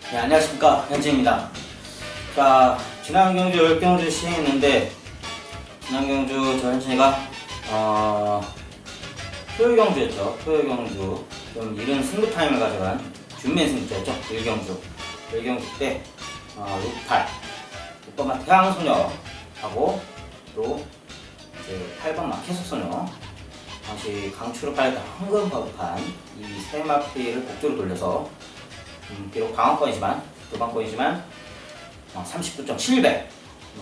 네, 안녕하십니까, 현진입니다. 자, 지난 경주 10경주 시행했는데, 지난 경주 저 현진이가 토요일 경주였죠. 토요일 경주 좀 이른 승부 타임을 가져간 준비한 승부였죠. 1경주 1경주 때 6번 태양소녀하고 또 이제 8번 캐속소녀, 당시 강추를 팔렸던 황금버급한 이 세 마피를 복조로 돌려서 비록 방어권이지만 도방권이지만 39.7배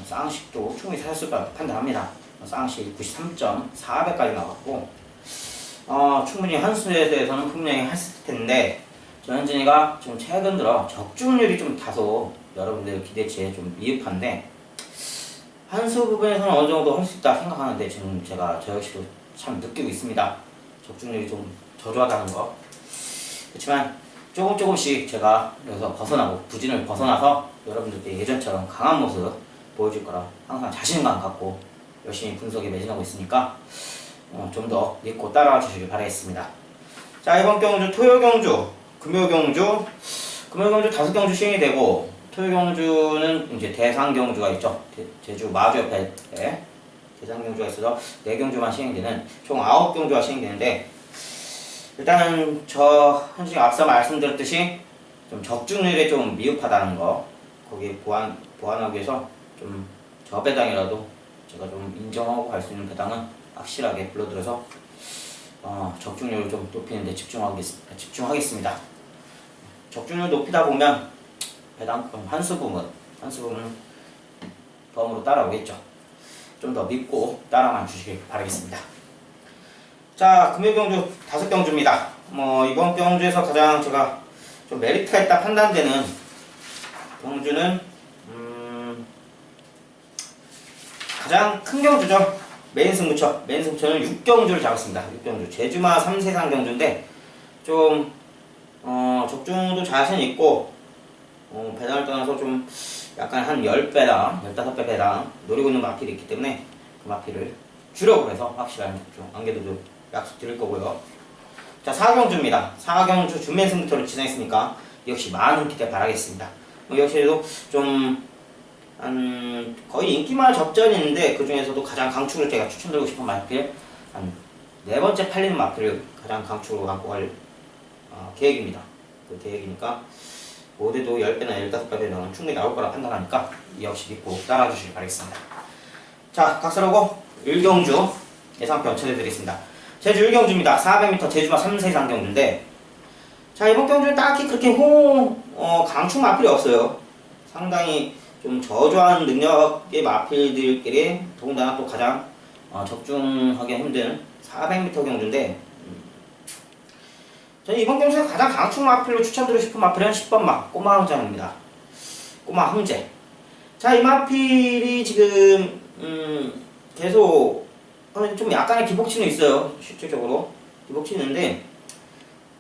쌍식도 충분히 사셨을 거라 판단합니다. 쌍식 93.4배까지 나왔고 충분히 한수에 대해서는 분명히 했을 텐데, 전현진이가 지금 최근 들어 적중률이 좀 다소 여러분들 기대치에 좀 미흡한데, 한수 부분에서는 어느 정도 할 수 있다 생각하는데, 지금 저 역시도 참 느끼고 있습니다. 적중률이 좀 저조하다는 거. 그렇지만 조금씩 제가 여기서 부진을 벗어나서 여러분들께 예전처럼 강한 모습 보여줄 거라 항상 자신감 갖고 열심히 분석에 매진하고 있으니까 좀 더 믿고 따라와 주시길 바라겠습니다. 자, 이번 경주 토요 경주, 금요 경주 5경주 시행이 되고, 토요 경주는 이제 대상 경주가 있죠. 제주 마주 옆에 대상 경주가 있어서 4경주만 시행되는 총 9경주가 시행되는데, 일단은 저 현진 앞서 말씀드렸듯이 좀 적중률이 좀 미흡하다는 거, 거기에 보완하기 위해서 좀 저 배당이라도 제가 좀 인정하고 갈 수 있는 배당은 확실하게 불러들여서 적중률을 좀 높이는 데 집중하겠습니다. 적중률 높이다 보면 배당 한수 부분 덤으로 따라오겠죠. 좀 더 믿고 따라만 주시길 바라겠습니다. 자, 금요 경주 5경주입니다. 이번 경주에서 가장 제가 좀 메리트가 있다 판단되는 경주는 가장 큰 경주죠. 메인 승부처는 6경주를 잡았습니다. 6경주 제주마 3세상 경주인데 좀 적중도 자신 있고 배당을 떠나서 좀 약간 한 10배당 15배 배당 노리고 있는 마필이 있기 때문에 그 마필을 주력으로 해서 확실한 적중 안개도 약속 드릴 거고요. 자, 4경주입니다. 4경주 준맨 승부터를 지정했으니까 역시 많은 기대 바라겠습니다. 역시도 좀 거의 인기만 접전인데, 그 중에서도 가장 강축을 제가 추천드리고 싶은 마필, 한 4번째 팔리는 마필을 가장 강축으로 갖고 갈 계획입니다. 그 계획이니까 모두도 10배나 15배는 충분히 나올 거라 판단하니까 역시 믿고 따라와 주시길 바라겠습니다. 자, 각설하고 1경주 예상편 전해드리겠습니다. 제주 1경주입니다. 400m 제주마 3세상 경주인데, 자, 이번 경주는 딱히 그렇게 강축 마필이 없어요. 상당히 좀 저조한 능력의 마필들끼리 더군다나 또 가장 적중하기 힘든 400m 경주인데, 저는 이번 경주에서 가장 강축 마필로 추천드리고 싶은 마필은 10번 꼬마 황장입니다. 꼬마 황제. 자, 이 마필이 지금 계속 좀 약간의 기복치는 있어요. 실질적으로 기복치는 있는데,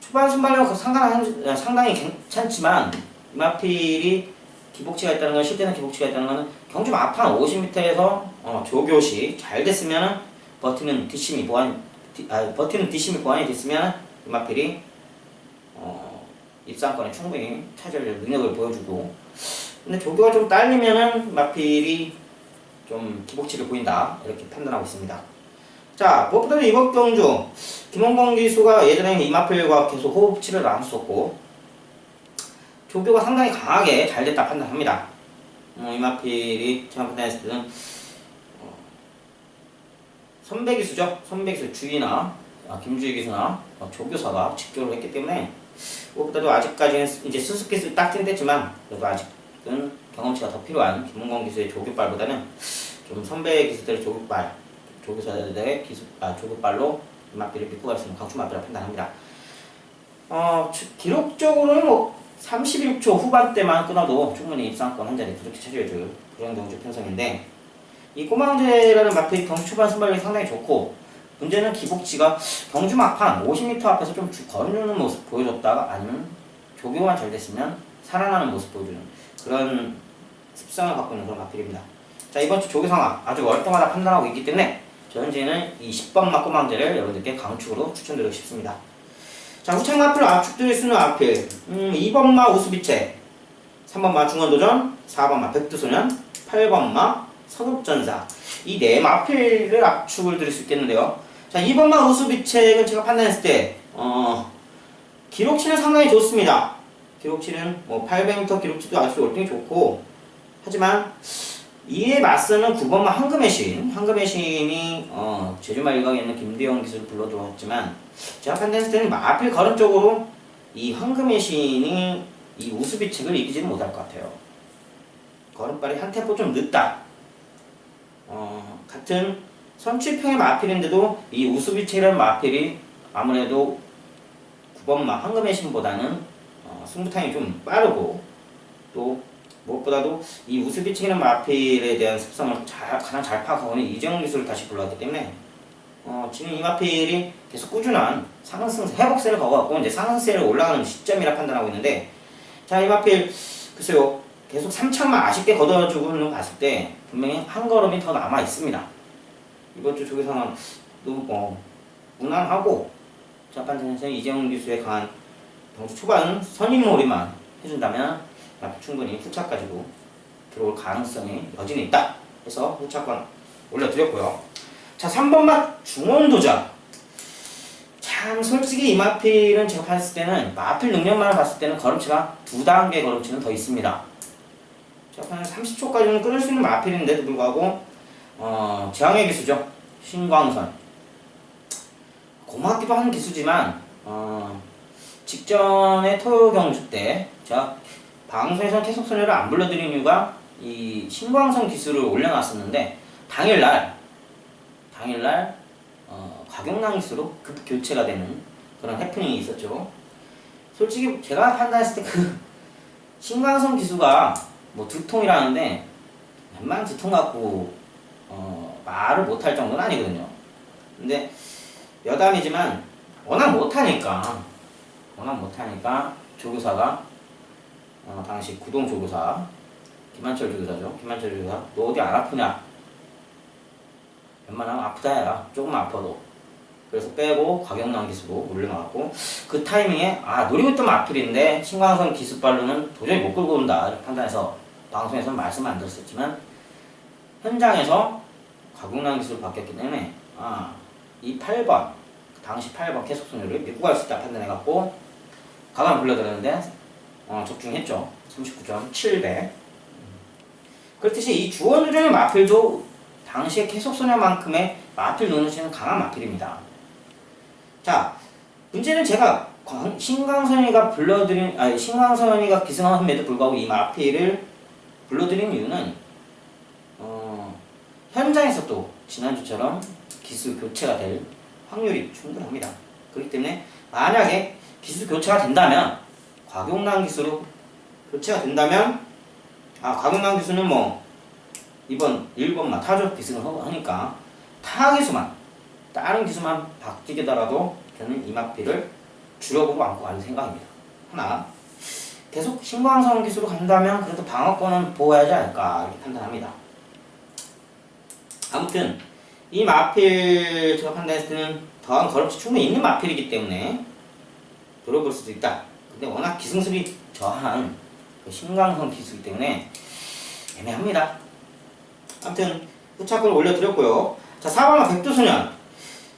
초반 순발력 상당히 괜찮지만, 이 마필이 기복치가 있다는 건, 실제는 기복치가 있다는 건 경주 마판 50m에서 조교시 잘 됐으면 버티는 뒷심이 보완이 됐으면 이 마필이 입상권에 충분히 차지할 능력을 보여주고, 근데 조교가 좀 딸리면은 마필이 좀 기복치를 보인다, 이렇게 판단하고 있습니다. 자, 무엇보다도 이번 경주 김원광 기수가 예전에 이 마필과 계속 호흡치를 나눴었고, 조교가 상당히 강하게 잘 됐다 판단합니다. 이 마필이 제가 판단했을 때는 선배기수죠. 선배기수 주희나 김주희 기수나 조교사가 직교를 했기 때문에, 무엇보다도 아직까지는 이제 수습기수 딱 찐됐지만, 그래도 아직은 경험치가 더 필요한 김원광 기수의 조교발보다는 좀 선배 기수들의 조교사들의 조교발로 이 마필을 믿고 갈 수 있는 강추 마필이라고 판단합니다. 기록적으로는 31초 후반대만 끊어도 충분히 입상권 한 자리 그렇게 차지해줄 그런 경주 편성인데, 이 꼬망제라는 마필이 경주 초반 순발력이 상당히 좋고, 문제는 기복치가 경주 막판 50m 앞에서 좀 거르는 모습 보여줬다가, 아니면 조교만 잘 됐으면 살아나는 모습 보여주는 그런 습성을 갖고 있는 그런 마필입니다. 자, 이번 주 조교 상황 아주 월등하다 판단하고 있기 때문에 현재는 이 10번 꼬망제를 여러분들께 강축으로 추천드리고 싶습니다. 자, 후창 마필을 압축드릴 수 있는 마필 2번마 우스비체. 3번마 중원도전, 4번마 백두소년, 8번마 서급전사. 이 네 마필을 압축을 드릴 수 있겠는데요. 자, 2번마 우수비책은 제가 판단했을 때 기록치는 상당히 좋습니다. 기록치는 뭐 800m 기록치도 아주 월등히 좋고, 하지만 이에 맞서는 9번마 황금의 신. 황금의 신이 제주말 일각에 있는 김대영 기수를 불러주었지만, 제가 판단했을 때는 마필 걸음 쪽으로 이 황금의 신이 이 우수비책을 이기지는 못할 것 같아요. 걸음발이 한 템포 좀 늦다. 같은 선취평의 마필인데도 이 우수비책이라는 마필이 아무래도 9번마 황금의 신보다는 승부타임이 좀 빠르고, 또 무엇보다도 이 우수비책이라는 마필에 대한 습성을 가장 잘 파악하고 있는 이재용 기수를 다시 불러왔기 때문에 지금 이 마필이 계속 꾸준한 상승 회복세를 거워갖고 이제 상승세를 올라가는 시점이라 판단하고 있는데, 자, 이 마필 글쎄요, 계속 3창만 아쉽게 걷어주고 있는 거 봤을 때 분명히 한 걸음이 더 남아 있습니다. 이번 주 조계상은 너무 무난하고, 자, 판단에서 이재용 기수의 강한 경주 초반 선임몰이만 해준다면 충분히 후차 가지고 들어올 가능성이 여전히 있다 해서 후차권 올려드렸고요. 자, 3번마 중원도전. 참 솔직히 이 마필은 제가 봤을 때는 마필 능력만을 봤을 때는 걸음치가 2단계 걸음치는 더 있습니다. 제가 한 30초까지는 끊을 수 있는 마필인데도 불구하고 제왕의 기수죠. 신광선. 고맙기도 하는 기수지만 직전에 토요경주 때 제가 방송에서 계속 소녀를 안 불러드린 이유가 이 신광선 기수를 올려놨었는데, 당일날 곽용남 기수로 급 교체가 되는 그런 해프닝이 있었죠. 솔직히 제가 판단했을 때 그 신광선 기수가 뭐 두통이라는데 웬만한 두통 갖고 말을 못할 정도는 아니거든요. 근데 여담이지만 워낙 못하니까 조교사가 당시 구동 조교사 김한철 조교사죠. 김한철 조교사, 너 어디 안 아프냐? 웬만하면 아프다 해라. 조금 아파도. 그래서 빼고 곽영남 기수로 올려놔갖고, 그 타이밍에 노리고 있던 마필인데 신광선 기수발로는 도저히 못 끌고 온다 이렇게 판단해서 방송에서는 말씀 안 드렸었지만, 현장에서 곽영남 기수로 바뀌었기 때문에 이 8번, 당시 8번 계속선율을 밀고 갈 수 있다 판단해갖고 가만 불러드렸는데 적중했죠. 39.7배. 그렇듯이 이 주원주전의 마필도 당시의 계속소녀만큼의 마필 노릇이는 강한 마필입니다. 자, 문제는 제가 신광선이가 기승함에도 불구하고 이 마필을 불러드린 이유는 현장에서 또 지난주처럼 기수 교체가 될 확률이 충분합니다. 그렇기 때문에 만약에 기수 교체가 된다면, 곽용남 기수로 교체가 된다면, 곽용남 기수는 뭐 이번 1번마 타적 기승을 하니까 다른 기수만 바뀌더라도 저는 이 마필을 줄여보고 안고 갈 생각입니다. 하나, 계속 신광선 기수로 간다면 그래도 방어권은 보호해야지 않을까 이렇게 판단합니다. 아무튼 이 마필 제가 판단했을 때는 더한 걸음치 충분히 있는 마필이기 때문에 노려볼 수도 있다. 근데 워낙 기승술이 저한 그 신광선 기수이기 때문에 애매합니다. 아무튼 후차권을 올려드렸고요. 자, 4번마 백두소년.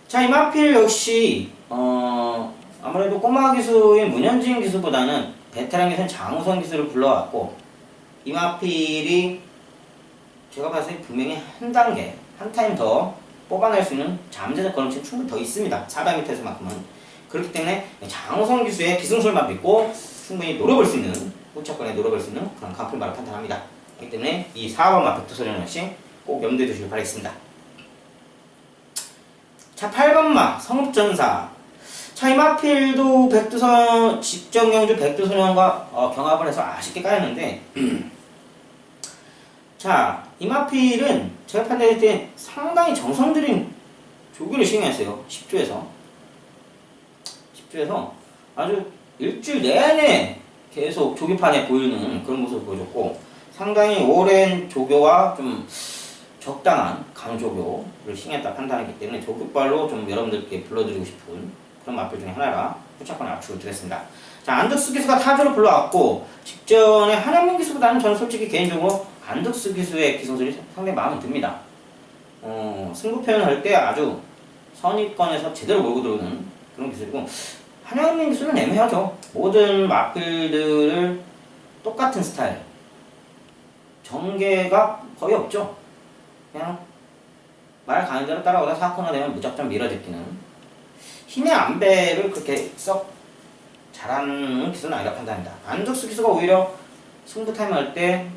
자, 이 마필 역시 아무래도 꼬마 기수인 문현진 기수보다는 베테랑 기수인 장우선 기수를 불러왔고, 이 마필이 제가 봤을 때 분명히 한 타임 더 뽑아낼 수 있는 잠재적 걸음치는 충분히 더 있습니다. 400m에서만큼은. 그렇기 때문에 장우선 기수의 기승술만 믿고 충분히 노려볼 수 있는, 후차권에 노려볼 수 있는 그런 강풀마를 판단합니다. 그렇기 때문에 이 4번마 백두소년 역시 꼭 염두에 두시길 바라겠습니다. 자, 8번마 성읍전사. 자, 이 마필도 직전경주 백두소년과 경합을 해서 아쉽게 까였는데 자, 이 마필은 제가 판단할 때 상당히 정성 들인 조교를 시행했어요. 10조에서 아주 일주일 내내 계속 조교판에 보이는 그런 모습을 보여줬고, 상당히 오랜 조교와 좀 적당한 강조교를 시행했다 판단하기 때문에 조교발로 좀 여러분들께 불러드리고 싶은 그런 마필 중에 하나라 후차권에 압축을 드렸습니다. 자, 안덕수 기수가 타주로 불러왔고 직전에 한양민 기수보다는 저는 솔직히 개인적으로 안덕수 기수의 기선술이 상당히 마음에 듭니다. 승부 표현할 때 아주 선입권에서 제대로 몰고 들어오는 그런 기술이고 한양민 기수는 애매하죠. 모든 마필들을 똑같은 스타일 전개가 거의 없죠. 그냥 말 가는 대로 따라오다 사코너 되면 무작정 밀어제끼는 힘의 안배를 그렇게 썩 잘하는 기수는 아니라 판단합니다. 안덕수 기수가 오히려 승부 타임 할 때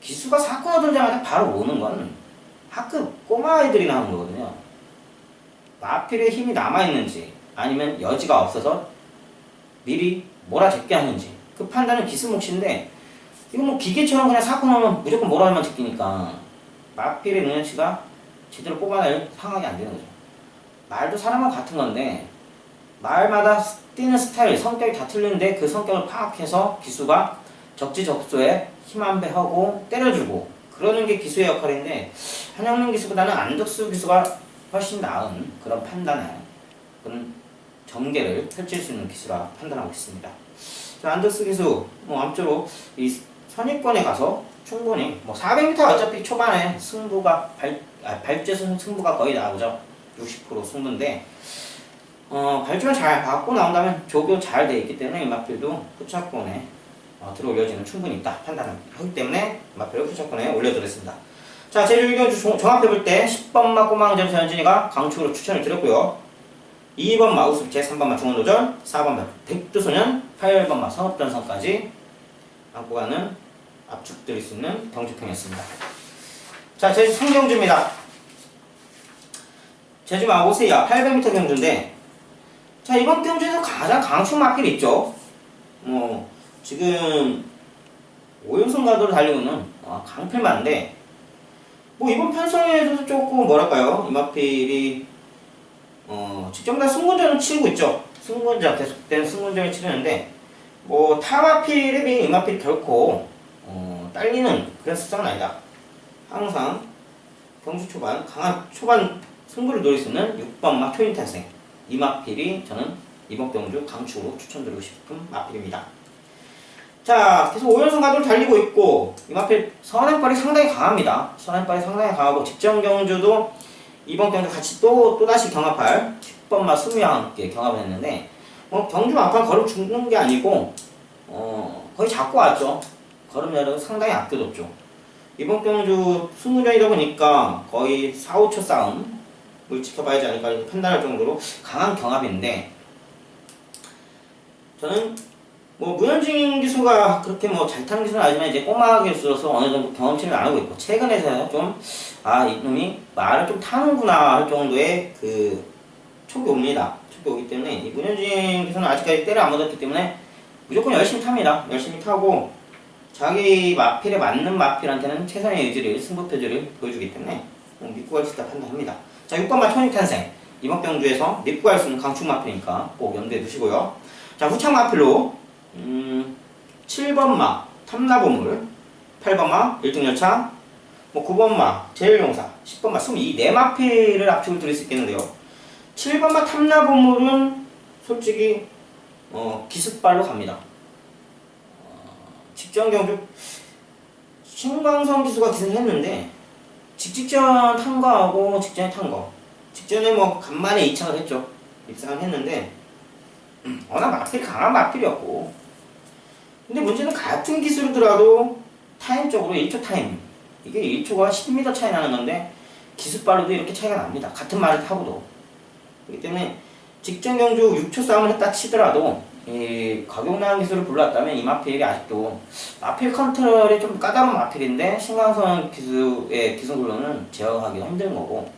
기수가 사코너 들자마자 바로 오는 건 학급 꼬마 아이들이나 하는 거거든요. 마필의 힘이 남아있는지 아니면 여지가 없어서 미리 몰아제끼 하는지 그 판단은 기수 몫인데 이거 뭐 기계처럼 그냥 사코 넣으면 무조건 몰아만 제끼니까 마필의 능력치가 제대로 뽑아낼 상황이 안 되는 거죠. 말도 사람하고 같은 건데 말마다 뛰는 스타일, 성격이 다 틀리는데 그 성격을 파악해서 기수가 적지적소에 힘 안배하고 때려주고 그러는 게 기수의 역할인데 한양민 기수보다는 안덕수 기수가 훨씬 나은 그런 판단을 그런 전개를 펼칠 수 있는 기수라 판단하고 있습니다. 자, 안덕수 기수 앞쪽으로 이 선입권에 가서 충분히 400m 어차피 초반에 승부가 발제선 승부가 거의 나오죠. 60% 승부인데 발주만 잘 받고 나온다면 조교 잘 돼 있기 때문에 마필도 후차권에 들어올 여지는 충분히 있다 판단하기 때문에 마필을 후차권에 올려드렸습니다. 자, 제주 종합해볼 때 10번마 꼬망전 전진이가 강축으로 추천을 드렸고요. 2번 마우스비체, 3번마 중원도전, 4번마 백두소년, 8번마 성읍전선까지 안고 가는 압축드릴 수 있는 경주평이었습니다. 자, 제주 성경주입니다. 제주 마고세야 800m 경주인데 자, 이번 경주에서 가장 강축 마필이 있죠. 지금 오윤승 가도를 달리고 있는 강필마인데 이번 편성에서도 조금 뭐랄까요, 이 마필이 직전보다 승군전을 치르고 있죠. 승군전 계속된 승군전을 치르는데 타 마필에 비해 이 마필이 결코 딸리는 그런 수상은 아니다. 항상 경주 초반 강한 초반 승부를 노릴 수 있는 6번마 초인탄생 이 마필이 저는 이번 경주 강축으로 추천드리고 싶은 마필입니다. 자, 계속 5연승 가도를 달리고 있고 이 마필 선행발이 상당히 강합니다. 선행발이 상당히 강하고 직전 경주도 이번 경주 같이 또다시 경합할 10번마 수미와 함께 경합을 했는데 경주 막판 걸음 죽는 게 아니고 거의 잡고 왔죠. 걸음열은 상당히 아껴뒀죠. 이번 경주 20년이다 보니까 거의 4, 5초 싸움을 지켜봐야지 않을까 판단할 정도로 강한 경합인데 저는 문현진 기수가 그렇게 잘 타는 기수는 아니지만 이제 꼬마 기수로서 어느 정도 경험치를 나누고 있고 최근에서는 좀 이놈이 말을 좀 타는구나 할 정도의 그 촉이 옵니다. 촉이 오기 때문에 이 문현진 기수는 아직까지 때를 안 맞았기 때문에 무조건 열심히 탑니다. 열심히 타고 자기 마필에 맞는 마필한테는 최선의 의지를 승부표지를 보여주기 때문에 믿고 갈 수 있다 판단합니다. 자, 6번마 초인탄생 이번 경주에서 믿고 갈 수 있는 강축 마필이니까 꼭 염두에 두시고요. 자, 후창 마필로 7번마 탐나보물, 8번마 1등열차, 9번마 제일용사, 10번마 수미 이 4마필을 압축을 드릴 수 있겠는데요. 7번마 탐나보물은 솔직히 기습발로 갑니다. 직전 경주 신광성 기수가 기승을 했는데 직전 탄 거하고 직전에 탄 거 직전에 간만에 2착을 했죠. 입상을 했는데 워낙 마필이 강한 마필이었고 근데 문제는 같은 기술이더라도 타임적으로 1초 타임 이게 1초가 10m 차이 나는 건데 기습발로도 이렇게 차이가 납니다. 같은 말을 타고도 그렇기 때문에 직전 경주 6초 싸움을 했다 치더라도 가격나은 기술을 불러왔다면 이 마필이 아직도 마필 컨트롤이 좀 까다로운 마필인데 신광선 기수의 기술로는 제어하기가 힘든 거고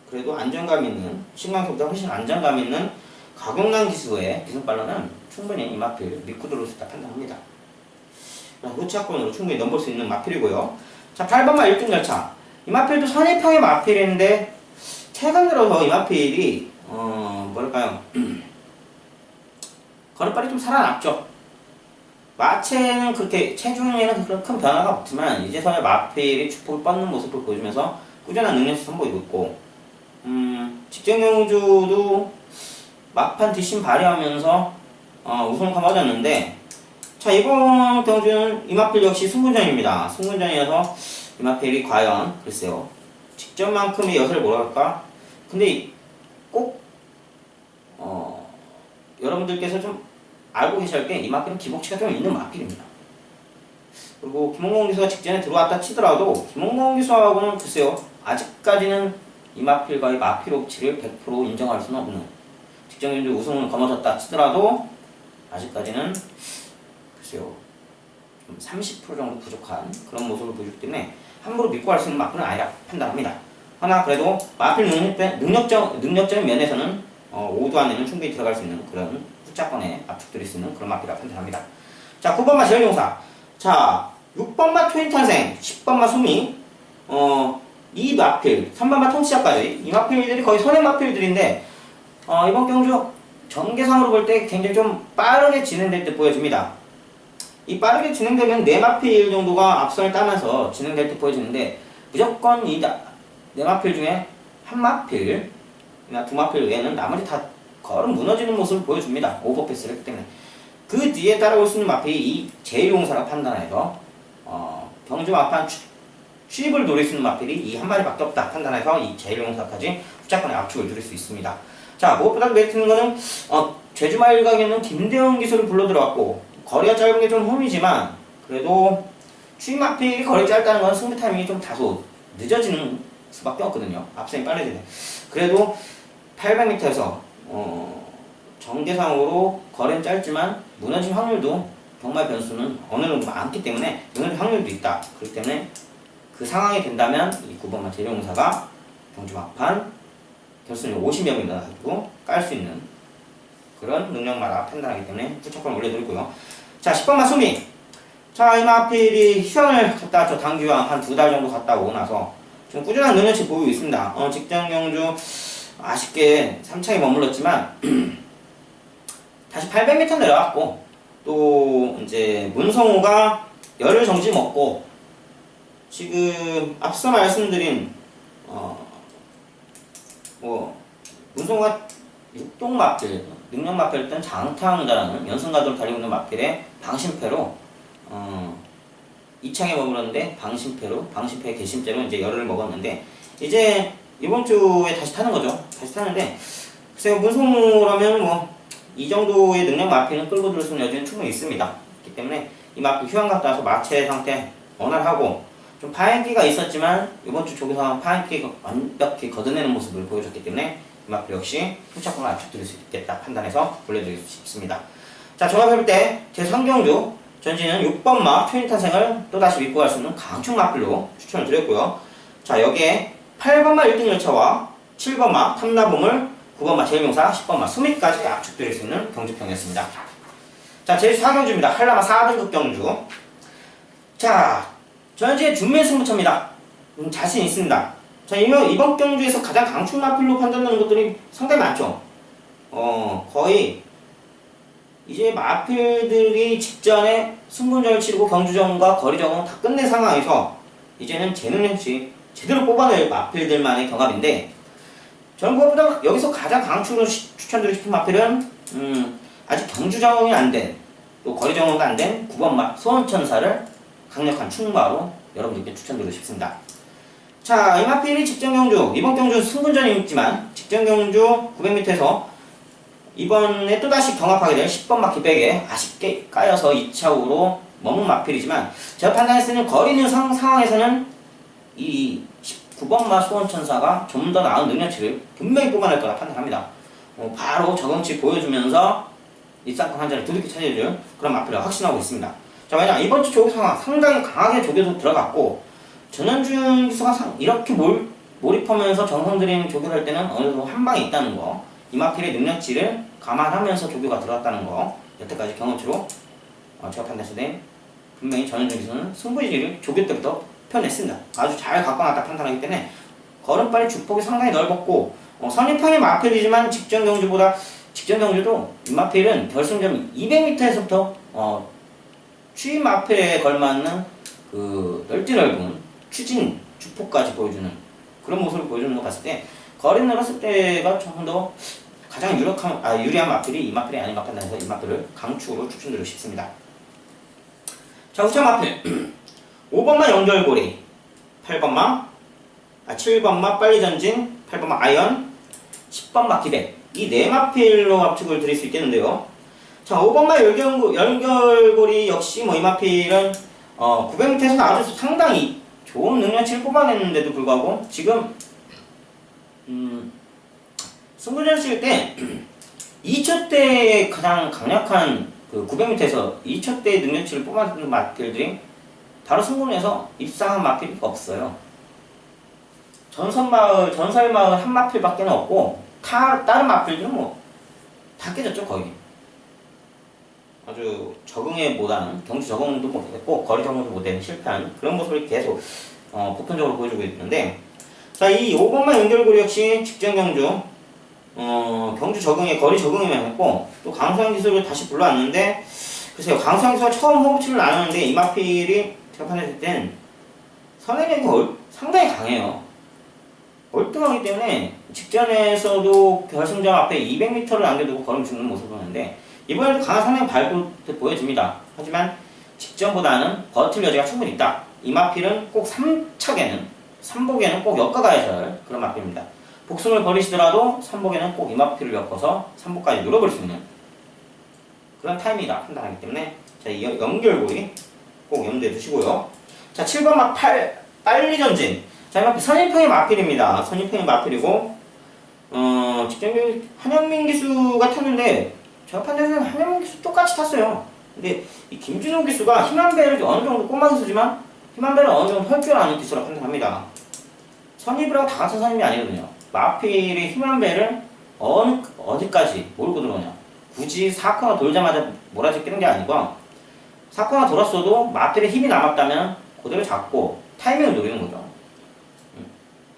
그래도 안정감 있는 신광선보다 훨씬 안정감 있는 가격난 기수의 기술발로는 충분히 이 마필 믿고 들어올 수 있다 판단합니다. 후차권으로 충분히 넘볼 수 있는 마필이고요. 자, 8번마 1등 열차 이 마필도 선입형의 마필인데 최근 들어서 이 마필이 뭐랄까요 걸음발이 좀 살아났죠. 마체는 그렇게 체중에는 그런 큰 변화가 없지만 이제서야 마필이 축복을 뻗는 모습을 보여주면서 꾸준한 능력치 선보이고 있고 직전 경주도 막판 뒷심 발휘하면서 우승을 거머쥐었는데, 자, 이번 경주는 이마필 역시 승분전입니다. 승분전이어서 이마필이 과연 글쎄요, 직전만큼의 엿을 뭐랄까? 근데 꼭 여러분들께서 좀 알고 계셔야 할 게 이마필은 기복치가 좀 있는 마필입니다. 그리고 김홍범 기수가 직전에 들어왔다 치더라도 김홍범 기수하고는 글쎄요, 아직까지는 이마필과의 마필 옵치를 100% 인정할 수는 없는, 직전 경주 우승을 거머졌다 치더라도 아직까지는 글쎄요, 좀 30% 정도 부족한 그런 모습을 보여주기 때문에 함부로 믿고 갈 수 있는 마필은 아니라 판단합니다. 하나 그래도 마필 능력적인 면에서는 5도 안에는 충분히 들어갈 수 있는 그런 후차권에 압축드릴 수 있는 그런 마필이라 판단합니다. 자, 9번마 제일용사. 자, 6번마 트윈탄생, 10번마 소미, 이 마필, 3번마 통치자까지 이 마필들이 거의 선행 마필들인데 이번 경주 전개상으로 볼 때 굉장히 좀 빠르게 진행될 듯 보여집니다. 이 빠르게 진행되면 4마필 정도가 앞선을 따면서 진행될 때 보여지는데, 무조건 이 4마필 중에 1마필이나 2마필 외에는 나머지 다 걸음 무너지는 모습을 보여줍니다. 오버패스를 했기 때문에. 그 뒤에 따라올 수 있는 마필이 이 제일용사가 판단해서 경주 막판 취입을 노릴 수 있는 마필이 이 한 마리밖에 없다 판단해서 이 제일용사까지 후차권에 압축을 누릴 수 있습니다. 자, 무엇보다 메리트 있는 거는 제주마 일각에는 김대원 기수를 불러 들어왔고, 거리가 짧은 게 좀 흠이지만 그래도 추임 마필이 거리 짧다는 건 승부 타이밍이 좀 다소 늦어지는 수밖에 없거든요. 앞선이 빨라지네. 그래도 800m에서 정계상으로 거리는 짧지만 무너질 확률도 경마 변수는 어느 정도 많기 때문에 무너질 확률도 있다. 그렇기 때문에 그 상황이 된다면 이 9번마 제일용사가 경주 막판 결승이 50여 명 가지고 깔 수 있는 그런 능력마다 판단하기 때문에 후차권을 올려드리고요. 자, 10번마 소미. 자, 이 마필이 휴양을 갔다 왔죠. 단기휴양 한 2달 정도 갔다 오고 나서 좀 꾸준한 능력치 보이고 있습니다. 직전 경주 아쉽게 3차에 머물렀지만 다시 800m 내려왔고, 또 이제 문성호가 열흘 정지 먹고, 지금 앞서 말씀드린 문성호가 육동마필, 능력마필이었던 장타왕자라는 연승가도를 달리고 있는 마필의 방심패로 2창에 머물렀는데 방심패의 개심죄로 이제 열흘을 먹었는데, 이제 이번 주에 다시 타는 거죠. 다시 타는데, 글쎄요, 문성호라면 뭐 이 정도의 능력 마필은 끌고 들을 수 있는 여지는 충분히 있습니다. 그렇기 때문에 이 마필 휴양 갔다 와서 마체 상태 원활하고, 좀 파행기가 있었지만 이번 주 조기상 파행기가 완벽히 걷어내는 모습을 보여줬기 때문에 이 마필 역시 후차권을 압축드릴 수 있겠다 판단해서 올려드리고 싶습니다. 자, 종합해볼 때 제3경주 전지는 6번마 트윈탄생을 또다시 믿고 갈 수 있는 강축 마필로 추천을 드렸고요. 자, 여기에 8번마 1등 열차와 7번마 탐나보물, 9번마 제일용사, 10번마 수미까지 압축드릴 수 있는 경주평이었습니다. 자, 제4경주입니다. 한라마 4등급 경주. 자, 전지의 준매 승부처입니다. 자신 있습니다. 자, 이번 경주에서 가장 강축 마필로 판단되는 것들이 상당히 많죠. 거의 이제 마필들이 직전에 승분전을 치르고 경주전과 거리전은 다 끝낸 상황에서 이제는 재능력치 제대로 뽑아낼 마필들만의 경합인데, 저는 무엇보다 여기서 가장 강축으로 추천드리고 싶은 마필은 아직 경주정이 안 된, 또 거리정도 안 된 9번마 소원천사를 강력한 충마로 여러분들께 추천드리고 싶습니다. 자, 이 마필이 직전 경주, 이번 경주 승분전이 있지만 직전 경주 900m에서 이번에 또다시 경합하게 될 10번마 기백에 아쉽게 까여서 2차우로 머문 마필이지만, 제가 판단했을 때는 거리 있는 상황에서는 이 19번마 소원천사가 좀 더 나은 능력치를 분명히 뽑아낼 거라 판단합니다. 바로 적응치 보여주면서 입상권 한 자리 두둑히 차지해줄 그런 마필을 확신하고 있습니다. 자, 왜냐 이번 주 조교 상황 상당히 강하게 조교도 들어갔고, 전현준 기수가 이렇게 몰입하면서 정성들인 조교를 할 때는 어느 정도 한 방에 있다는 거, 이 마필의 능력치를 감안하면서 조교가 들어갔다는 거, 여태까지 경험치로 제가 판단했을 때 분명히 전현준 기수는 승부의지를 조교 때부터 표현했습니다. 아주 잘 갖고 나왔다 판단하기 때문에 걸음발의 주폭이 상당히 넓었고, 선입형의 마필이지만 직전 경주도 이 마필은 결승점 200m에서부터 추임 마필에 걸맞는 그 넓은 추진 주폭까지 보여주는 그런 모습을 보여주는 거 봤을 때 거리 늘었을 때가 조금 더 가장 유리한 마필이 이 마필이 아닌가 판단해서 이 마필을 강축으로 추천드리고 싶습니다. 자, 후차 마필 5번마 연결고리, 7번마 빨리 전진, 8번마 아이언, 10번마 기백, 이 네 마필로 압축을 드릴 수 있겠는데요. 자, 5번마 연결고리 역시 이 마필은 900m에서는 아주 상당히 좋은 능력치를 뽑아냈는데도 불구하고 지금 승부전 칠 때 2초대에 가장 강력한 그 900m에서 2초대의 능력치를 뽑아낸 마필들이 바로 승부전에서 입상한 마필이 없어요. 전설마을 한 마필밖에 없고 다른 마필들은 다 깨졌죠 거의. 아주 적응에 못하는, 경주 적응도 못했고 거리 적응도 못하는 실패한 그런 모습을 계속 보편적으로 보여주고 있는데, 자, 이 5번마 연결고리 역시 직전 경주 경주 적응에 거리 적응에만 했고 또 강수영 기술을 다시 불러왔는데, 글쎄요, 강수영 기술가 처음 호흡치를 나눴는데 이 마필이 제가 판단했을 땐 선행력이 상당히 강해요. 월등하기 때문에 직전에서도 결승전 앞에 200m를 남겨두고 걸음 죽는 모습을 보는데 이번에도 강한 선행 발굴 보여집니다. 하지만 직전보다는 버틸 여지가 충분히 있다. 이 마필은 꼭 3복에는 꼭 엮어가야 할 그런 마필입니다. 복승을 버리시더라도 3복에는 꼭 이 마필을 엮어서 3복까지 눌러볼 수 있는 그런 타이밍이다 판단하기 때문에, 자, 이 연결고리 꼭 염두에 두시고요. 자, 7번마 빨리 전진. 자, 이 마필 선임평의 마필입니다. 선임평의 마필이고 직전에 한영민 기수가 탔는데 제가 판단해서는 한영민 기수 똑같이 탔어요. 근데 이 김준호 기수가 힘한배를 어느 정도 꼬마 기수지만 힘한배를 어느 정도 할 줄 아는 기수라고 판단합니다. 선입이랑 다 같은 선임이 아니거든요. 마필이 힘한배를 어디까지 몰고 들어오냐. 굳이 4코너 돌자마자 몰아서 끼는 게 아니고 4코너 돌았어도 마필의 힘이 남았다면 그대로 잡고 타이밍을 노리는 거죠.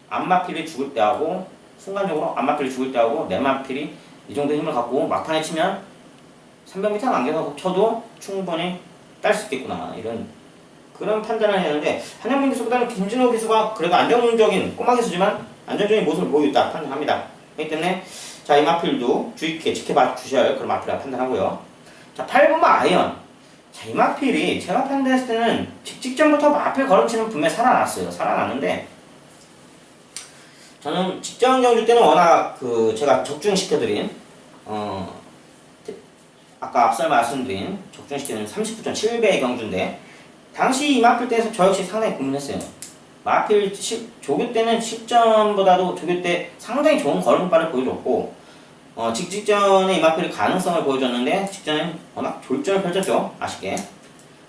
앞마필이 죽을 때 하고 순간적으로 앞마필이 죽을 때 하고 내 마필이 이 정도 힘을 갖고 막판에 치면 300m 남겨서 쳐도 충분히 딸 수 있겠구나, 이런 그런 판단을 했는데, 한영민 기수보다는 김진호 기수가 그래도 안정적인 꼬마 기수지만 안정적인 모습을 보이고 있다 판단합니다. 그렇기 때문에 자, 이 마필도 주의 깊게 지켜봐 주셔야 할 그런 마필이라 판단하고요. 자, 8번마 아이언. 자, 이 마필이 제가 판단했을 때는 직전부터 마필 걸음치는 분명히 살아났는데 저는 직전 경주 때는 워낙 제가 적중시켜드린 아까 앞서 말씀드린 적중시키는 39.7배의 경주인데, 당시 이 마필 때에서 저 역시 상당히 고민했어요. 마필 조교 때는 직전보다도 조교 때 상당히 좋은 걸음발을 보여줬고 직전에 이 마필이 가능성을 보여줬는데 직전에 워낙 졸전을 펼쳤죠, 아쉽게.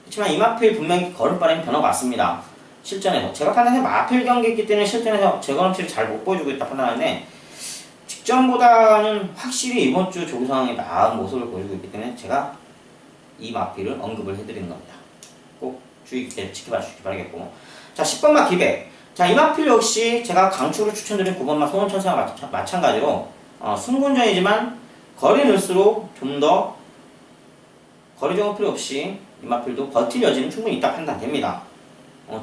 그렇지만 이 마필 분명히 걸음발에는 변화가 왔습니다. 실전에서 제가 판단해 마필 경기했기 때문에 실전에서 제 걸음치를 잘 못 보여주고 있다 판단하는데, 직전보다는 확실히 이번 주 조교 상황이 나은 모습을 보여주고 있기 때문에 제가 이 마필을 언급을 해드리는 겁니다. 꼭 주의 깊게 지켜봐 주시기 바라겠고, 자, 10번마 기백. 자, 이 마필 역시 제가 강추를 추천드린 9번마 소원천사와 마찬가지로 승군전이지만 거리 늘수록 좀 더 거리 적응 필요 없이 이 마필도 버틸 여지는 충분히 있다 판단됩니다.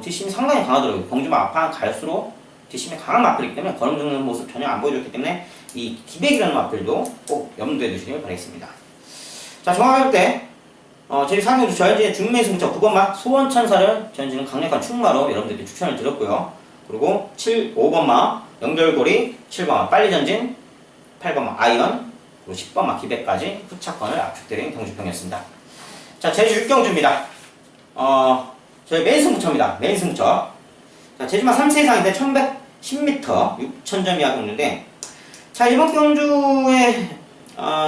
뒷심이 상당히 강하더라고요. 경주마 앞판 갈수록 뒷심이 강한 마필이기 때문에 걸음 죽는 모습 전혀 안 보여줬기 때문에 이 기백이라는 마필도 꼭 염두에 두시길 바라겠습니다. 자, 정확할 때 제4경주 저현진의 중매 승차 9번마 소원천사를 저현진은 강력한 충마로 여러분들께 추천을 드렸고요. 그리고 5번마 연결고리, 7번마 빨리 전진, 8번마 아이언, 그리고 10번마 기백까지 후차권을 압축드린 경주평이었습니다. 자, 제주 6경주입니다. 저희 메인 승부처입니다. 메인 승부처. 자, 제주마 3세 이상인데 1110m 6000점 이하 경주인데, 자, 이번 경주에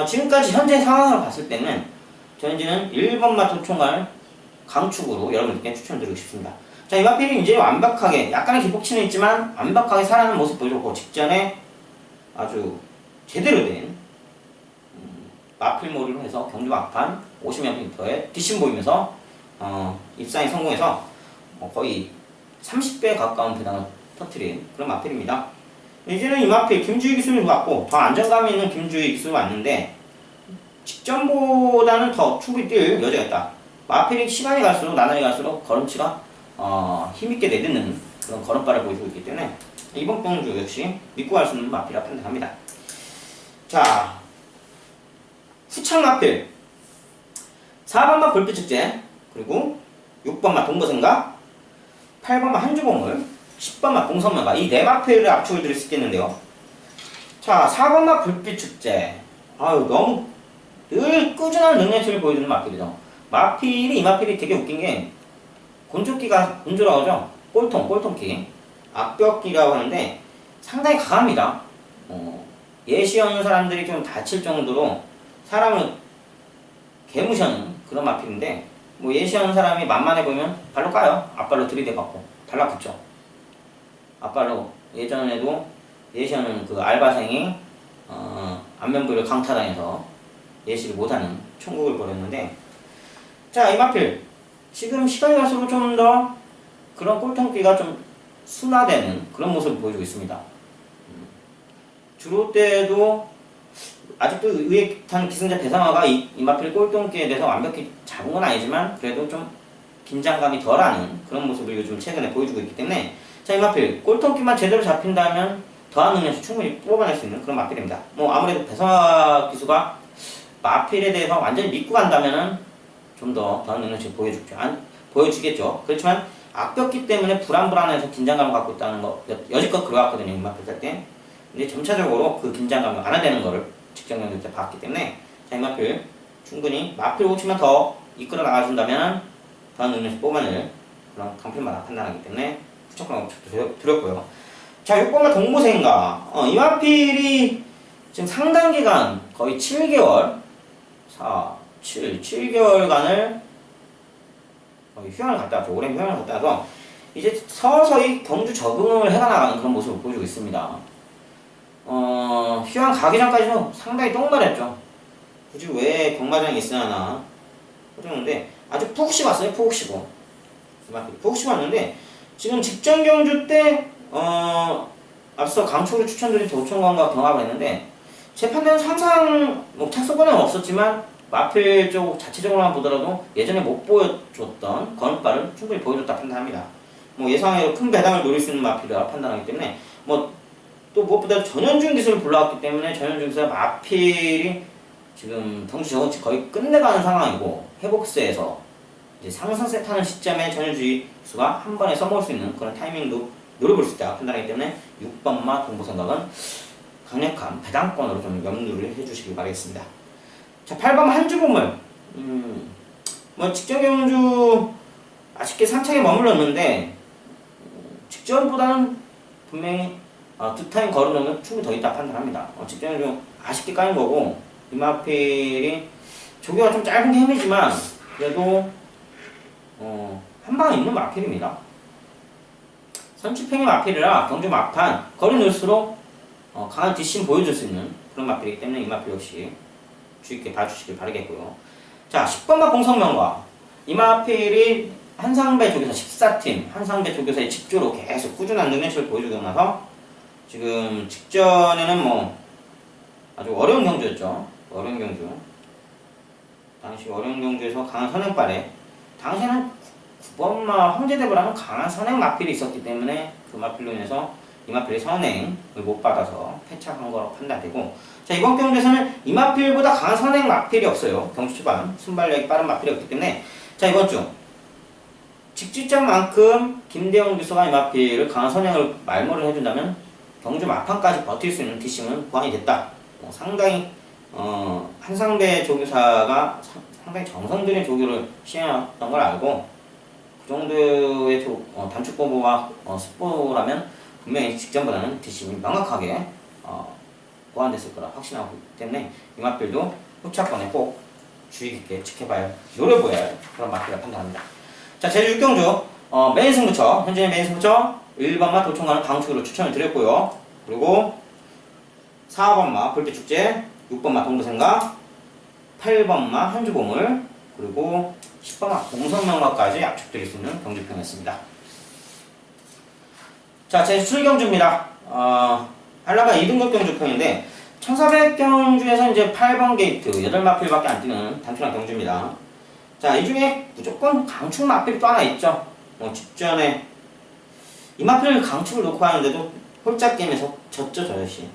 지금까지 현재 상황을 봤을 때는 저현진은 1번마 도총알 강축으로 여러분들께 추천드리고 싶습니다. 자, 이 마필이 이제 완벽하게 약간의 기폭치는 있지만 완벽하게 살아나는 모습 보여줬고, 직전에 아주 제대로 된 마필몰이로 해서 경주 막판 50m에 뒷심 보이면서 입상에 성공해서 거의 30배 가까운 배당을 터뜨린 그런 마필입니다. 이제는 이 마필 김주희 기술이 왔고 더 안정감이 있는 김주희 기술이 왔는데 직전보다는 더 충분히 뛸 여지가 있다. 마필이 시간이 갈수록 나날이 갈수록 걸음치가 힘있게 내딛는 그런 걸음발을 보여주고 있기 때문에 이번 경주 역시 믿고 갈 수 있는 마필이라 판단합니다. 자, 후창마필, 4번마 불빛축제, 그리고 6번마 동거생각, 8번마 한주봉을, 10번마 봉선마가 이 네 마필을 압축을 드릴 수 있겠는데요. 자, 4번마 불빛축제. 아유, 너무 늘 꾸준한 능력치를 보여주는 마필이죠. 마필이, 이 마필이 되게 웃긴 게 곤조라고 하죠. 꼴통끼. 악벽기라고 하는데 상당히 강합니다. 예시하는 사람들이 좀 다칠 정도로 사람을 개무시하는 그런 마필인데, 뭐 예시하는 사람이 만만해 보이면 발로 까요. 앞발로 들이대갖고 달라붙죠. 앞발로 예전에도 예시하는 그 알바생이 안면부를 강타당해서 예시를 못하는 총국을 벌였는데, 자, 이 마필 지금 시간이 갈수록 좀 더 그런 꼴통끼가 좀 순화되는 그런 모습을 보여주고 있습니다. 주로 때도 아직도 의액탄 기승자 배상화가 이 마필 꼴통끼에 대해서 완벽히 잡은 건 아니지만 그래도 좀 긴장감이 덜하는 그런 모습을 요즘 최근에 보여주고 있기 때문에, 자, 이 마필 꼴통끼만 제대로 잡힌다면 더한 능력치 충분히 뽑아낼 수 있는 그런 마필입니다. 뭐 아무래도 배상화 기수가 마필에 대해서 완전히 믿고 간다면은 좀 더한 능력치 보여주겠죠. 그렇지만 악벽기 때문에 불안해서 긴장감을 갖고 있다는 거 여지껏 그래왔거든요, 이 마필 살 때. 근데 점차적으로 그 긴장감을 완화되는 거를 직전 경기 때 봤기 때문에, 자, 이 마필 충분히 마필 5치만 더 이끌어 나가준다면 더한 능력치 뽑아낼 그런 강필마다 판단하기 때문에 후천권 드렸고요. 자, 6번마 동무생각. 이 마필이 지금 상당 기간 거의 7개월 7개월간을 휴양을 갔다 왔죠. 오랜 휴양을 갔다 와서 이제 서서히 경주 적응을 해나가는 그런 모습을 보여주고 있습니다. 휴양 가기 전까지는 상당히 똥말했죠. 굳이 왜 경마장에 있어야 하나 그러는데 아주 푹 쉬었어요. 푹 쉬고 왔는데, 지금 직전 경주 때 앞서 강초로 추천드린 도청관과 경합을 했는데, 제 판단은 항상 뭐 착소권은 없었지만 마필 쪽 자체적으로만 보더라도 예전에 못 보여줬던 건빠를 충분히 보여줬다 판단합니다. 뭐 예상외로 큰 배당을 노릴 수 있는 마필이라 판단하기 때문에, 뭐 또 무엇보다 전현중 기술을 불러왔기 때문에 전현중 기술 마필이 지금 경주 저거치 거의 끝내가는 상황이고, 회복세에서 이제 상승세 타는 시점에 전현중 기수가 한 번에 써먹을 수 있는 그런 타이밍도 노려볼 수 있다 판단하기 때문에 6번마 동보생각은 강력한 배당권으로 좀 염두를 해주시길 바라겠습니다. 자, 8번 한주봉을 뭐 직전 경주 아쉽게 3차에 머물렀는데 직전보다는 분명히 두 타임 걸음 정도는 충분히 더 있다 판단합니다. 직전 경주 아쉽게 까인 거고, 이 마필이 조교가 좀 짧은 게 헤매지만 그래도 한 방에 있는 마필입니다. 선취팽의 마필이라 경주 막판 거리 늘수록 강한 뒷심 보여줄 수 있는 그런 마필이기 때문에 이 마필 역시 주의 깊게 봐주시길 바라겠고요. 자, 10번마 봉성명과 이 마필이 한상배 조교사 14팀, 한상배 조교사의 직조로 계속 꾸준한 능력치를 보여주고 나서 지금 직전에는 뭐 아주 어려운 경주였죠. 어려운 경주. 당시 어려운 경주에서 강한 선행발에 당시에는 9번마 황제대보라는 강한 선행 마필이 있었기 때문에 그 마필로 인해서 이 마필이 선행을 못 받아서 패착한 거로 판단되고, 자, 이번 경주에서는 이 마필보다 강한 선행 마필이 없어요. 경주 초반 순발력이 빠른 마필이 없기 때문에, 자, 이번 주 직지점만큼 김대영 교수가 이 마필을 강한 선행을 말모를 해준다면 경주 막판까지 버틸 수 있는 뒷심은 보완이 됐다. 상당히 한상배 조교사가 상당히 정성 들인 조교를 시행했던 걸 알고, 그 정도의 단축보부와 습보라면 분명히 직전보다는 뒷심이 명확하게 보완됐을 거라 확신하고 있기 때문에 이 마필도 후차권에 꼭 주의 깊게 지켜봐야 노려보여야 할 그런 마필이라 판단합니다. 자, 제주 6경주 메인 승부처, 현재 메인 승부처 1번마 도청가는 강축으로 추천을 드렸고요. 그리고 4번마 불빛축제, 6번마 동부생각, 8번마 한주봉을, 그리고 10번마 공성명가까지 압축드릴 수 있는 경주평이었습니다. 자, 제주 7경주입니다. 한라가 2등급 경주평인데 1400경주에서 이제 8번 게이트 8마필밖에 안 뛰는 단순한 경주입니다. 자, 이 중에 무조건 강축 마필이 또 하나 있죠. 직전에 이 마필을 강축을 놓고 하는데도 홀짝 게임에서 졌죠, 저 역시.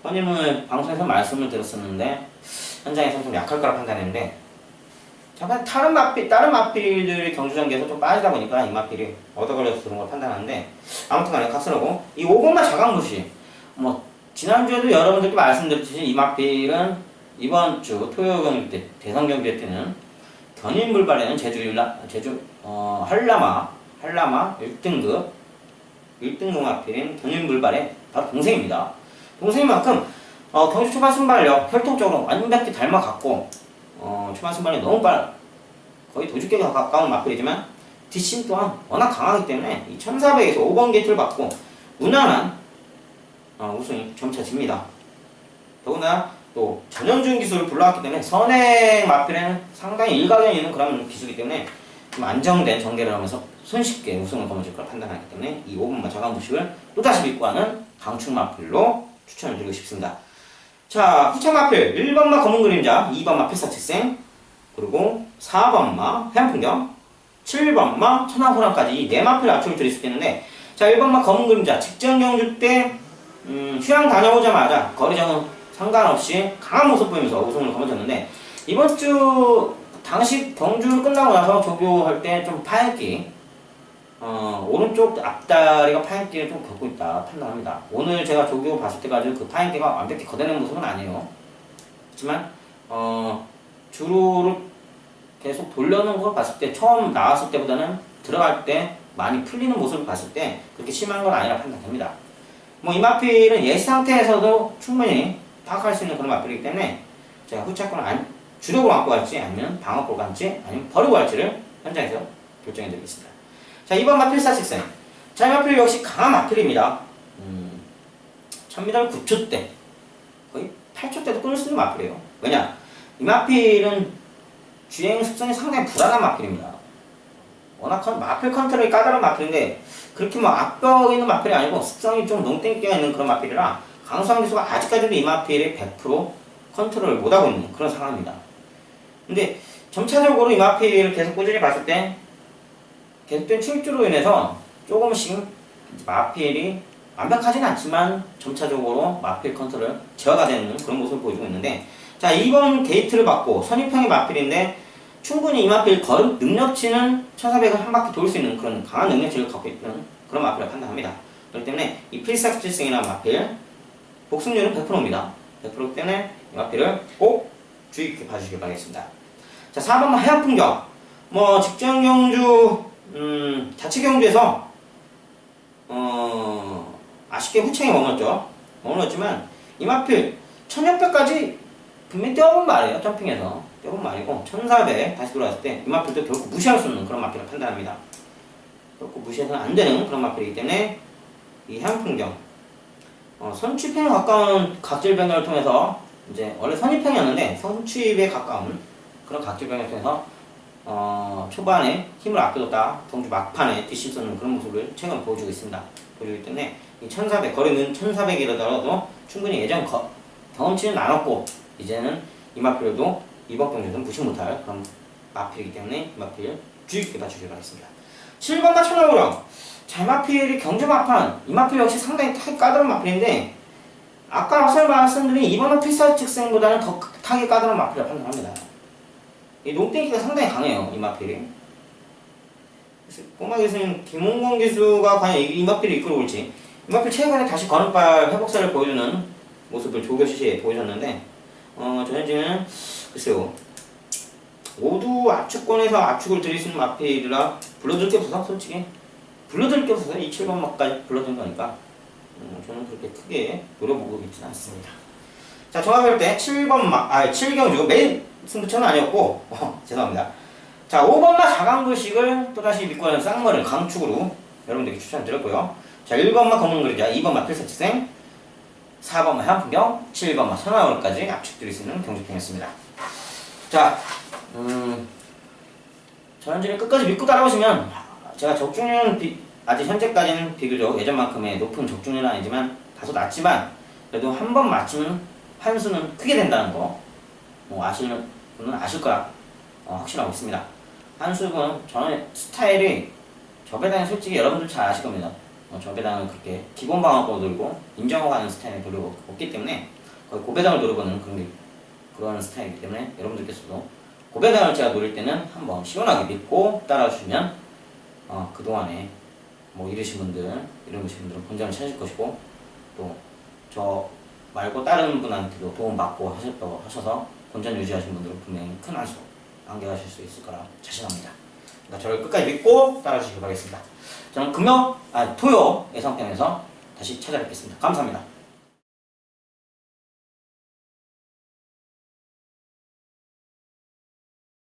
허니문을 방송에서 말씀을 드렸었는데 현장에서는 좀 약할 거라 판단했는데, 잠깐 다른 마필들이 경주전기에서 좀 빠지다 보니까 이 마필이 얻어 걸려서 그런 걸 판단하는데, 아무튼 간에 각설하고, 이 5번마 자강부시, 뭐, 지난주에도 여러분들께 말씀드렸듯이 이 마필은 이번 주 토요 경기 때, 대선 경기에 때는 견인불발에는 한라마 1등급 마필인 견인불발의 바로 동생입니다. 동생인 만큼, 경주 초반 순발력, 혈통적으로 완벽히 닮아갔고, 초반 순발이 너무 거의 도주격에 가까운 마필이지만, 뒷심 또한 워낙 강하기 때문에 이 1400에서 5번 게이트를 받고, 무난한 우승이 점차집니다. 더구나 또 전현준 기술을 불러왔기 때문에 선행 마필에는 상당히 일가견이 있는 그런 기술이기 때문에 좀 안정된 전개를 하면서 손쉽게 우승을 거머쥘 거라 판단하기 때문에 이 5번마 자강부식을 또다시 믿고 하는 강축 마필로 추천을 드리고 싶습니다. 자, 후창 마필 1번마 검은 그림자, 2번마 필사칙생, 그리고 4번마 해안풍경, 7번마 천하호랑까지 이 4마필 압축을 드릴 수 있겠는데, 자, 1번마 검은 그림자 직전 경주 때 휴양 다녀오자마자 거리장은 상관없이 강한 모습 보이면서 우승을 거머쥐었는데, 이번 주 당시 경주 끝나고 나서 조교할 때 좀 파యం기, 오른쪽 앞다리가 파యం기를 좀 겪고 있다 판단합니다. 오늘 제가 조교 봤을 때까지 그 파యం기가 완벽히 걷어내는 모습은 아니에요. 하지만 주로를 계속 돌려놓은 걸 봤을 때, 처음 나왔을 때보다는 들어갈 때 많이 풀리는 모습을 봤을 때 그렇게 심한 건 아니라 판단됩니다. 뭐 이 마필은 예시 상태에서도 충분히 파악할 수 있는 그런 마필이기 때문에 제가 후차권을 주력으로 안고 갈지, 아니면 방어골 갈지, 아니면 버리고 갈지를 현장에서 결정해 드리겠습니다. 자, 2번 마필 사식생. 자, 이 마필 역시 강한 마필입니다. 1000m 9초 대, 거의 8초 때도 끊을 수 있는 마필이에요. 왜냐? 이 마필은 주행 습성이 상당히 불안한 마필입니다. 워낙 마필 컨트롤이 까다로운 마필인데, 그렇게 뭐 압박 있는 마필이 아니고 습성이 좀 농땡기가 있는 그런 마필이라 강수환 기수가 아직까지도 이 마필이 100% 컨트롤을 못하고 있는 그런 상황입니다. 근데 점차적으로 이 마필을 계속 꾸준히 봤을 때 계속된 출주로 인해서 조금씩 마필이 완벽하지는 않지만 점차적으로 마필 컨트롤 제어가 되는 그런 모습을 보여주고 있는데, 자, 2번 게이트를 받고 선입형의 마필인데 충분히 이 마필 걸음 능력치는 1400을 한 바퀴 돌 수 있는 그런 강한 능력치를 갖고 있는 그런 마필을 판단합니다. 그렇기 때문에 이 필사칙생이라는 마필 복승률은 100%입니다. 100%이기 때문에 이 마필을 꼭 주의 깊게 봐주시길 바라겠습니다. 자, 4번만 해안풍경. 뭐 직전 경주 자치 경주에서 아쉽게 후창에 머물렀지만 이 마필 1600까지 분명히 뛰어본 말이에요. 점핑에서 뛰어본 말이고, 1400 다시 돌아왔을 때 이 마필도 결코 무시할 수 없는 그런 마필을 판단합니다. 결코 무시해서는 안 되는 그런 마필이기 때문에 이 해안풍경 선취평에 가까운 각질 변경을 통해서, 이제 원래 선입평이었는데 선취입에 가까운 그런 각질 변경을 통해서 초반에 힘을 아껴뒀다 경주 막판에 뒷심 쏘는 그런 모습을 최근 보여주고 있습니다. 보여주기 때문에 이 1400, 거리는 1400이라도 충분히 예전 경험치는 나눴고, 이제는 이 마필도 이번 경주에서는 무시 못할 그런 마필이기 때문에 이 마필 주의 깊게 봐주시기 바라겠습니다. 7번마 천하호령. 자, 이 마필이 경주 막판, 이 마필 역시 상당히 까다로운 마필인데, 아까 앞서 말씀드린 2번마 필사칙생보다는 더 타기 까다로운 마필이라고 판단합니다. 이 농땡기가 상당히 강해요, 이 마필이. 꼬마 기수는 김홍건 기수가 과연 이 마필을 이끌어올지. 이 마필 최근에 다시 걸음발 회복세를 보여주는 모습을 조교시에 보여줬는데, 전현진은 글쎄요, 모두 압축권에서 압축을 드릴 수 있는 마필이라 불러드릴 게 없어서, 솔직히 불러드릴 게 없어서 이 7번마까지 불러드린 거니까 저는 그렇게 크게 노려보고 있지는 않습니다. 자, 종합할 때 7경주 메인 승부처는 아니었고, 죄송합니다. 자, 5번마 자강부식을 또다시 믿고 하는 쌍머리를 강축으로 여러분들에게 추천드렸고요. 자, 1번마 검은 그림자, 2번마 필사칙생, 4번마 해안풍경, 7번마 천하호령까지 압축드릴 수 있는 경주평이었습니다. 자, 전현진을 끝까지 믿고 따라오시면, 제가 적중률은 아직 현재까지는 비교적 예전만큼의 높은 적중률은 아니지만 다소 낮지만 그래도 한 번 맞추면 환수는 크게 된다는 거 아시는 분은 아실 거라 확신하고 있습니다. 한수는 저는 스타일이 저배당이 솔직히 여러분들 잘 아실 겁니다. 저배당은 그렇게 기본 방어권을 들고 인정하고 가는 스타일의 노력이 없기 때문에 거의 고배당을 노려보는 그런 스타일이기 때문에 여러분들께서도 고배당을 제가 노릴 때는 한번 시원하게 믿고 따라주시면 그동안에 뭐 잃으신 분들은 본전을 찾을 것이고, 또 저 말고 다른 분한테도 도움받고 하셔서 본전 유지하신 분들은 분명히 큰 안수 안겨가실 수 있을 거라 자신합니다. 그러니까 저를 끝까지 믿고 따라주시기 바라겠습니다. 저는 토요 예상편에서 다시 찾아뵙겠습니다. 감사합니다.